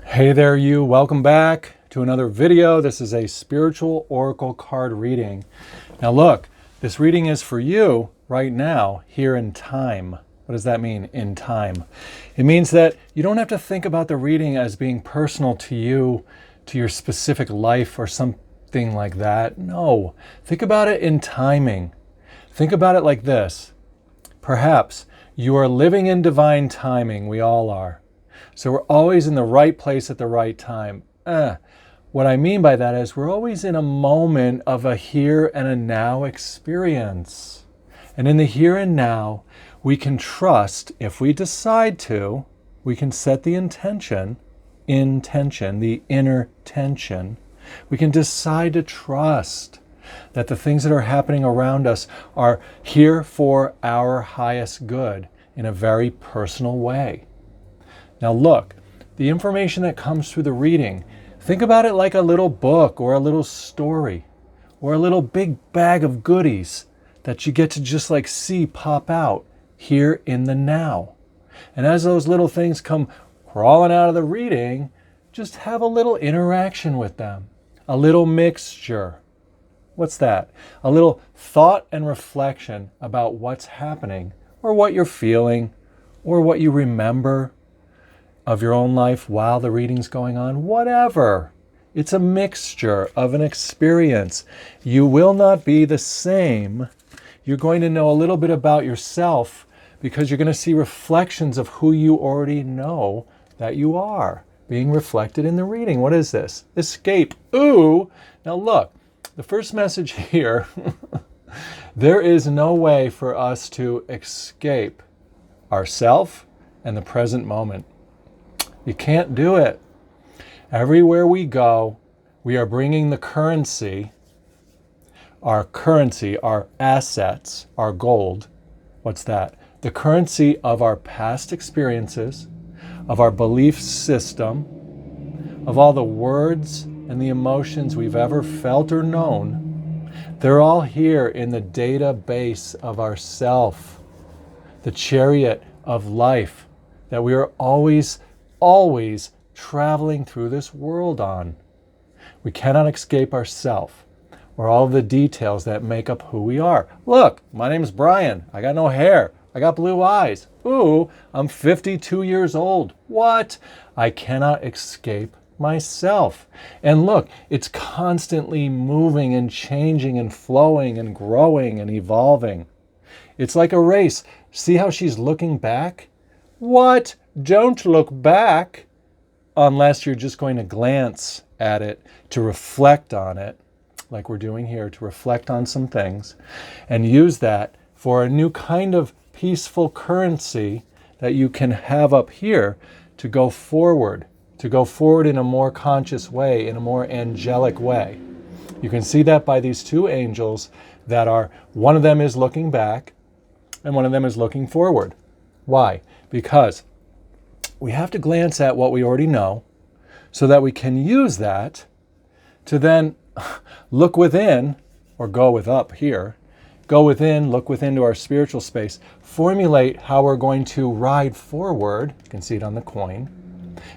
Hey there you, welcome back to another video. This is a spiritual oracle card reading. Now look, this reading is for you right now, here in time. What does that mean, in time? It means that you don't have to think about the reading as being personal to you, to your specific life or something like that. No, think about it in timing. Think about it like this. Perhaps you are living in divine timing, we all are. So we're always in the right place at the right time. What I mean by that is we're always in a moment of a here and a now experience. And in the here and now, we can trust, if we decide to, we can set the intention, the inner tension. We can decide to trust that the things that are happening around us are here for our highest good in a very personal way. Now look, the information that comes through the reading, think about it like a little book or a little story or a little big bag of goodies that you get to just like see pop out here in the now. And as those little things come crawling out of the reading, just have a little interaction with them, a little mixture. What's that? A little thought and reflection about what's happening or what you're feeling or what you remember of your own life while the reading's going on, whatever. It's a mixture of an experience. You will not be the same. You're going to know a little bit about yourself because you're going to see reflections of who you already know that you are being reflected in the reading. What is this? Escape. Ooh. Now look, the first message here, there is no way for us to escape ourself and the present moment. You can't do it. Everywhere we go, we are bringing the currency, our assets, our gold. What's that? The currency of our past experiences, of our belief system, of all the words and the emotions we've ever felt or known. They're all here in the database of ourself, the chariot of life that we are always traveling through this world on. We cannot escape ourself or all the details that make up who we are. Look, my name's Brian. I got no hair. I got blue eyes. Ooh, I'm 52 years old. What? I cannot escape myself. And look, it's constantly moving and changing and flowing and growing and evolving. It's like a race. See how she's looking back? What? Don't look back unless you're just going to glance at it, to reflect on it, like we're doing here, to reflect on some things, and use that for a new kind of peaceful currency that you can have up here to go forward in a more conscious way, in a more angelic way. You can see that by these two angels that are, one of them is looking back and one of them is looking forward. Why? Because we have to glance at what we already know so that we can use that to then look within, or go with up here, go within, look within to our spiritual space, formulate how we're going to ride forward. You can see it on the coin.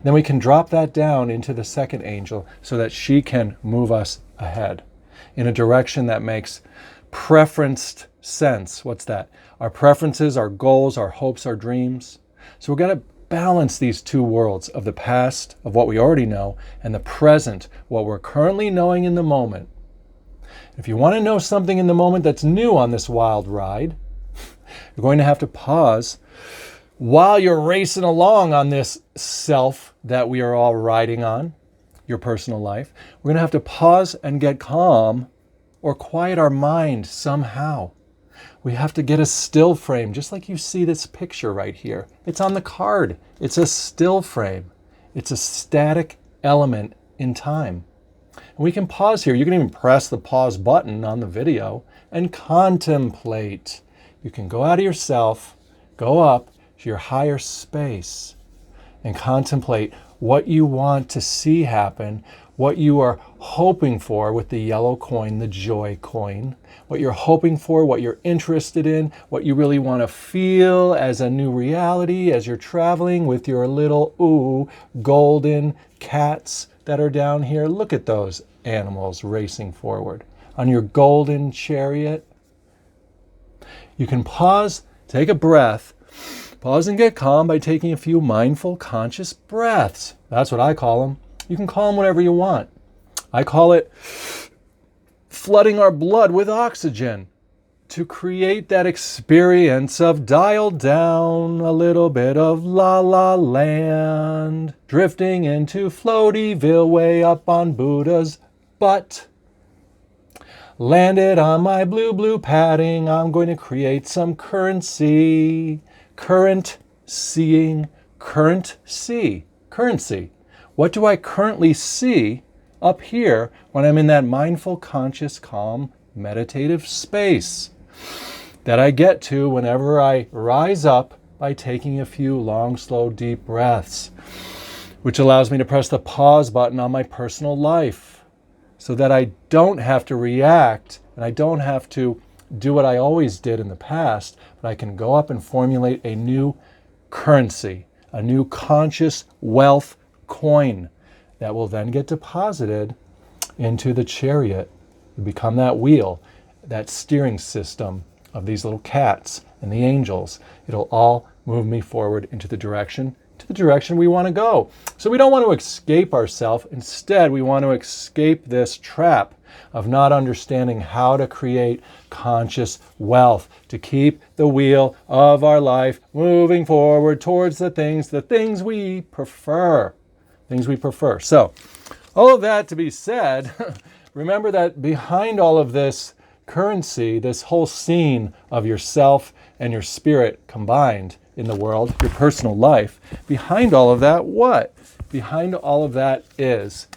Then we can drop that down into the second angel so that she can move us ahead in a direction that makes preferenced sense. What's that? Our preferences, our goals, our hopes, our dreams. So we've got to balance these two worlds of the past, of what we already know, and the present, what we're currently knowing in the moment. If you want to know something in the moment that's new on this wild ride, you're going to have to pause while you're racing along on this self that we are all riding on, your personal life. We're going to have to pause and get calm or quiet our mind somehow. We have to get a still frame, just like you see this picture right here. It's on the card. It's a still frame. It's a static element in time. And we can pause here. You can even press the pause button on the video and contemplate. You can go out of yourself, go up to your higher space, and contemplate what you want to see happen, what you are hoping for with the yellow coin, the joy coin, what you're hoping for, what you're interested in, what you really want to feel as a new reality as you're traveling with your little, golden cats that are down here. Look at those animals racing forward on your golden chariot. You can pause, take a breath, pause and get calm by taking a few mindful, conscious breaths. That's what I call them. You can call them whatever you want. I call it flooding our blood with oxygen to create that experience of dial down a little bit of la la land, drifting into Floatyville way up on Buddha's butt. Landed on my blue padding, I'm going to create some currency. Currency. What do I currently see up here when I'm in that mindful, conscious, calm, meditative space that I get to whenever I rise up by taking a few long, slow, deep breaths, which allows me to press the pause button on my personal life so that I don't have to react and I don't have to do what I always did in the past, but I can go up and formulate a new currency, a new conscious wealth coin that will then get deposited into the chariot and become that wheel, that steering system of these little cats and the angels. It'll all move me forward into the direction we want to go. So we don't want to escape ourselves. Instead, we want to escape this trap of not understanding how to create conscious wealth, to keep the wheel of our life moving forward towards the things we prefer. So, all of that to be said, remember that behind all of this currency, this whole scene of yourself and your spirit combined in the world, your personal life, behind all of that, what? Behind all of that is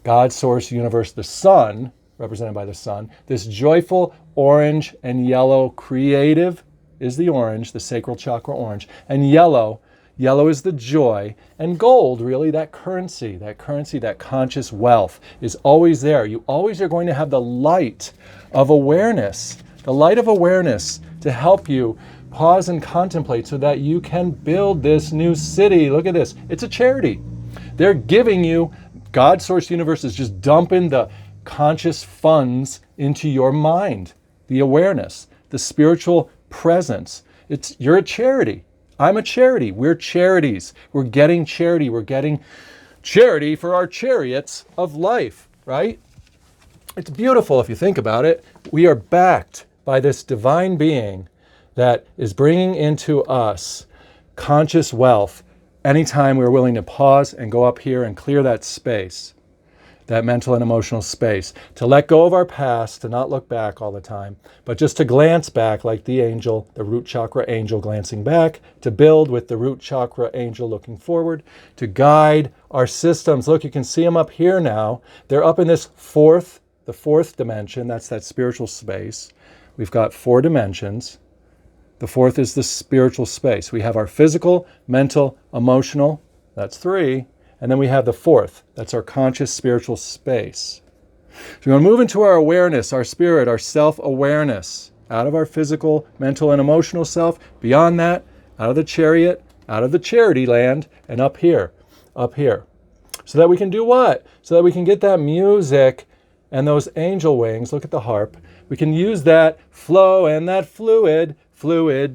God, Source, Universe, the Sun, represented by the sun. This joyful orange and yellow creative is the orange, the sacral chakra orange, and yellow is the joy, and gold, really, that currency, that conscious wealth is always there. You always are going to have the light of awareness to help you pause and contemplate so that you can build this new city. Look at this. It's a charity. They're giving you, God, Source, Universe is just dumping the conscious funds into your mind, the awareness, the spiritual presence. You're a charity. I'm a charity. We're charities. We're getting charity. We're getting charity for our chariots of life, right? It's beautiful if you think about it. We are backed by this divine being that is bringing into us conscious wealth anytime we're willing to pause and go up here and clear that space, that mental and emotional space, to let go of our past, to not look back all the time, but just to glance back like the angel, the root chakra angel glancing back, to build with the root chakra angel looking forward, to guide our systems. Look, you can see them up here now. They're up in this the fourth dimension. That's that spiritual space. We've got 4 dimensions. The 4th is the spiritual space. We have our physical, mental, emotional. That's 3. And then we have the 4th. That's our conscious spiritual space. So we're going to move into our awareness, our spirit, our self-awareness, out of our physical, mental, and emotional self. Beyond that, out of the chariot, out of the charity land, and up here. So that we can do what? So that we can get that music and those angel wings. Look at the harp. We can use that flow and that fluid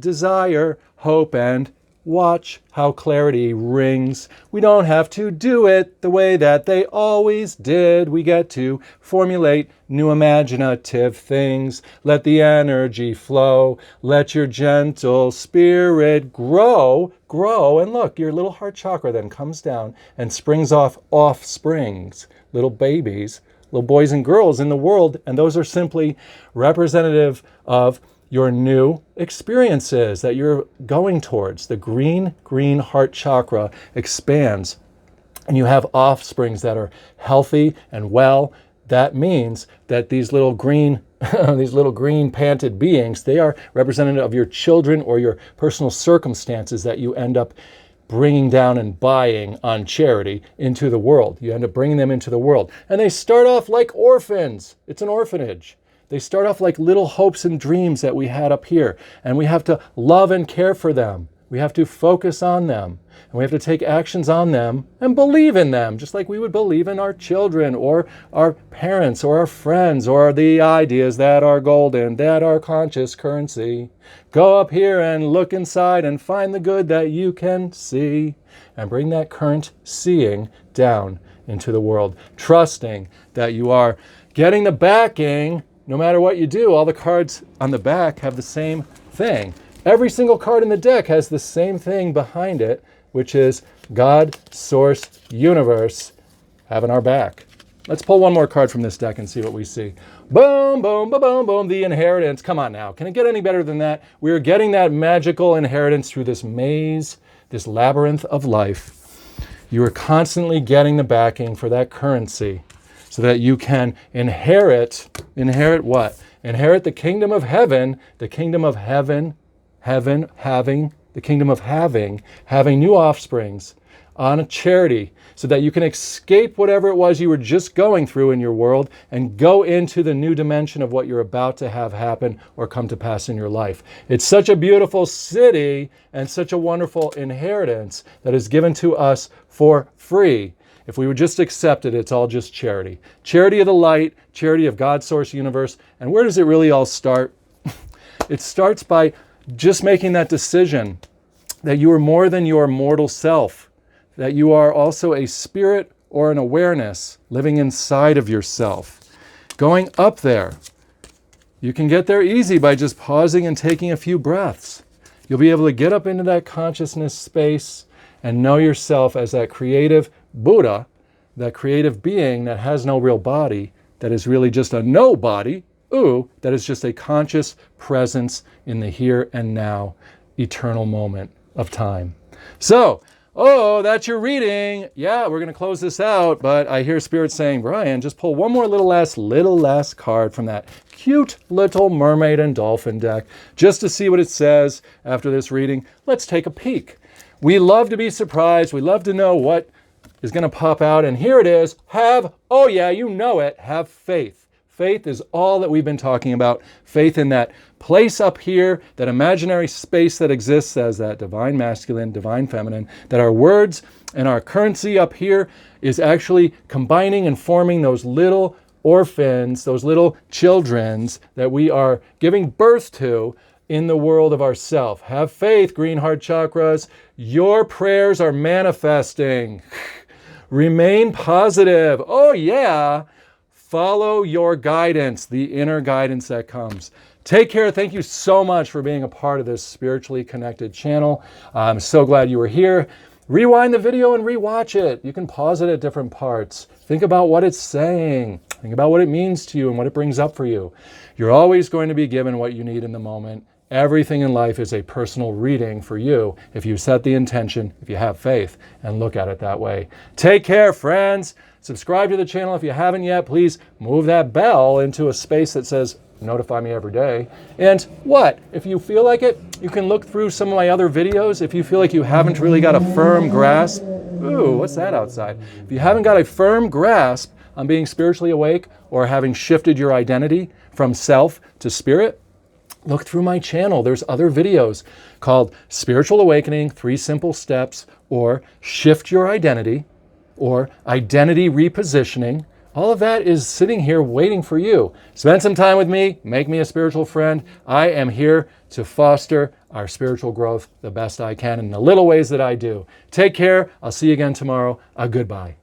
desire, hope, and watch how clarity rings. We don't have to do it the way that they always did. We get to formulate new imaginative things. Let the energy flow. Let your gentle spirit grow. And look, your little heart chakra then comes down and springs off offsprings, little babies, little boys and girls in the world. And those are simply representative of your new experiences that you're going towards. The green heart chakra expands and you have offsprings that are healthy and well. That means that these little green panted beings, they are representative of your children or your personal circumstances that you end up bringing down and buying on charity into the world. You end up bringing them into the world. And they start off like orphans. It's an orphanage. They start off like little hopes and dreams that we had up here. And we have to love and care for them. We have to focus on them. And we have to take actions on them and believe in them, just like we would believe in our children or our parents or our friends or the ideas that are golden, that are conscious currency. Go up here and look inside and find the good that you can see and bring that current seeing down into the world, trusting that you are getting the backing. No matter what you do, all the cards on the back have the same thing. Every single card in the deck has the same thing behind it, which is God, Source, Universe having our back. Let's pull one more card from this deck and see what we see. Boom, boom, boom, boom, boom, the inheritance. Come on now. Can it get any better than that? We're getting that magical inheritance through this maze, this labyrinth of life. You are constantly getting the backing for that currency so that you can inherit what? Inherit the kingdom of heaven, the kingdom of heaven, having new offsprings on a charity so that you can escape whatever it was you were just going through in your world and go into the new dimension of what you're about to have happen or come to pass in your life. It's such a beautiful city and such a wonderful inheritance that is given to us for free. If we would just accept it, it's all just charity. Charity of the light, charity of God, Source, Universe. And where does it really all start? It starts by just making that decision that you are more than your mortal self, that you are also a spirit or an awareness living inside of yourself. Going up there. You can get there easy by just pausing and taking a few breaths. You'll be able to get up into that consciousness space and know yourself as that creative Buddha, that creative being that has no real body, that is really just a nobody, that is just a conscious presence in the here and now, eternal moment of time. So, that's your reading. Yeah, we're going to close this out, but I hear Spirit saying, Brian, just pull one more little last card from that cute little mermaid and dolphin deck, just to see what it says after this reading. Let's take a peek. We love to be surprised. We love to know what is going to pop out, and here it is. Have faith. Faith is all that we've been talking about. Faith in that place up here, that imaginary space that exists as that divine masculine, divine feminine, that our words and our currency up here is actually combining and forming those little orphans, those little childrens that we are giving birth to in the world of ourself. Have faith, green heart chakras. Your prayers are manifesting. Remain positive. Oh yeah. Follow your guidance, the inner guidance that comes. Take care. Thank you so much for being a part of this spiritually connected channel. I'm so glad you were here. Rewind the video and rewatch it. You can pause it at different parts. Think about what it's saying. Think about what it means to you and what it brings up for you. You're always going to be given what you need in the moment. Everything in life is a personal reading for you if you set the intention, if you have faith, and look at it that way. Take care, friends. Subscribe to the channel if you haven't yet. Please move that bell into a space that says notify me every day. And if you feel like it, you can look through some of my other videos. If you feel like you haven't really got a firm grasp, what's that outside? If you haven't got a firm grasp on being spiritually awake or having shifted your identity from self to spirit, look through my channel. There's other videos called Spiritual Awakening, 3 Simple Steps, or Shift Your Identity, or Identity Repositioning. All of that is sitting here waiting for you. Spend some time with me. Make me a spiritual friend. I am here to foster our spiritual growth the best I can in the little ways that I do. Take care. I'll see you again tomorrow. Goodbye.